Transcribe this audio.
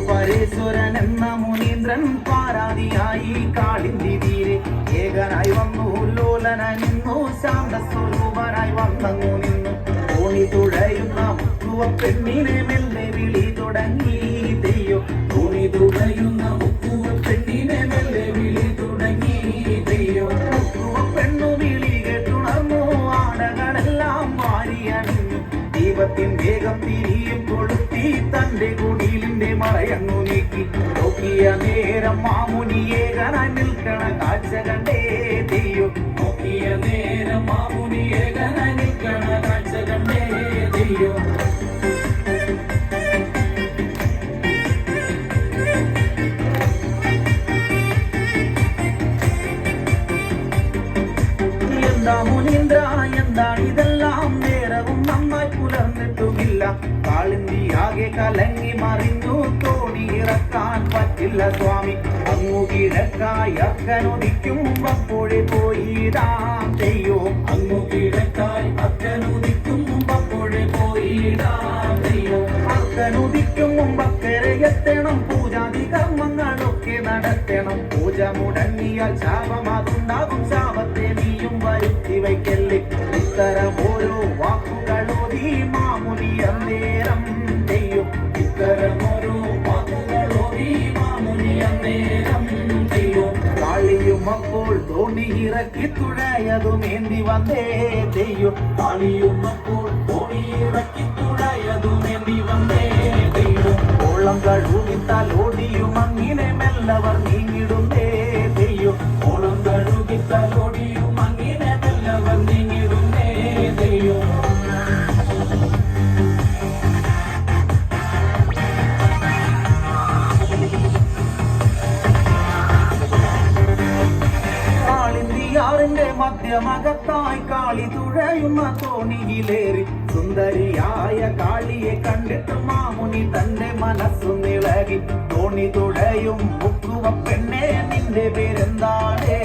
പരേശ്വരൻ എന്ന മുനീന്ദ്രൻ പാരാതിയായി കാളിന്തി തീരെ ഏകനായി വന്നു ലോലനായി നിന്നു ശാന്തസ്വരൂപനായി വന്നങ്ങു നിന്നു തോണി തുഴയുന്ന മുക്കുവ പെണ്ണിനെ മെല്ലെ വിളി തുടങ്ങി തെയ്യോ തോണി തുഴയുന്ന മുക്കുവ പെണ്ണിനെ മെല്ലെ വിളി തുടങ്ങി തെയ്യോ മുക്കുവ പെണ്ണു വിളി കേട്ടുണർന്നു ആടകളെല്ലാം വാരിയണിഞ്ഞു ദീപത്തിൻ വേഗം തിരിയും കൊളുത്തി തന്റെ കുടിലിന്റെ മറയങ്ങു നീക്കി നോക്കിയ നേരം മാമുനി ഏകനായി നിൽക്കണ കാഴ്ച കണ്ടേ തെയ്യോ നോക്കിയ നേരം മാമുനി ഏകനായി നിൽക്കണ കാഴ്ച കണ്ടേ തെയ്യോ എന്താ മുനീന്ദ്ര എന്താണിതെല്ലാം നേരവും നന്നായി പുലർന്നിട്ടുമില്ല കാളിന്തി ആകെ കലങ്ങി മറിഞ്ഞു തോണി ഇറക്കാൻ പറ്റില്ല സ്വാമി അങ്ങു കിഴക്കായി അക്കനുദിക്കുമ്പോഴേ പോയിടാം തെയ്യോ അങ്ങു കിഴക്കായി അക്കനുദിക്കുമ്പോഴേ പോയിടാം തെയ്യോ അക്കനുദിക്കും മുമ്പക്കരെ എത്തണം പൂജാതി കർമ്മങ്ങളൊക്കെ നടത്തണം പൂജ മുടങ്ങിയാൽ ശാപം അതുണ്ടാകും ശാപത്തെ നീയും വരുത്തി വയ്ക്കല്ലേ ഇത്തരം ഓരോ വാക്കുകളോതി മാമുനി അന്നേരം തെയ്യോ ഇത്തരം ഓരോ വാക്കുകളോതി മാമുനി അന്നേരം തെയ്യോ കാളിയും അപ്പോൾ തോണി ഇറക്കി തുഴയതുമേന്തി വന്നേ തെയ്യോ കാളിയും അപ്പോൾ തോണി ഇറക്കി തുഴയതുമേന്തി വന്നേ തെയ്യോ ഓളം കഴുകിത്താൽ ഓടിയും അങ്ങിനെ മെല്ലവർ നീങ്ങിടുന്നേ തെയ്യോ ഓളം കഴുകിത്താൽ ഓടിയും അങ്ങിനെ മെല്ലവർ നീങ്ങിടുന്നേ തെയ്യോ കാളിന്തിയാറിന്റെ മധ്യമകത്തായി കാളി തുഴയുന്ന തോണിയിലേറി സുന്ദരിയായ കാളിയെ കണ്ടിട്ട് മാമുനി തന്റെ മനസ്സു നിളകി തോണി തുഴയും മുക്കുവ പെണ്ണെ നിന്റെ പേരെന്താണേ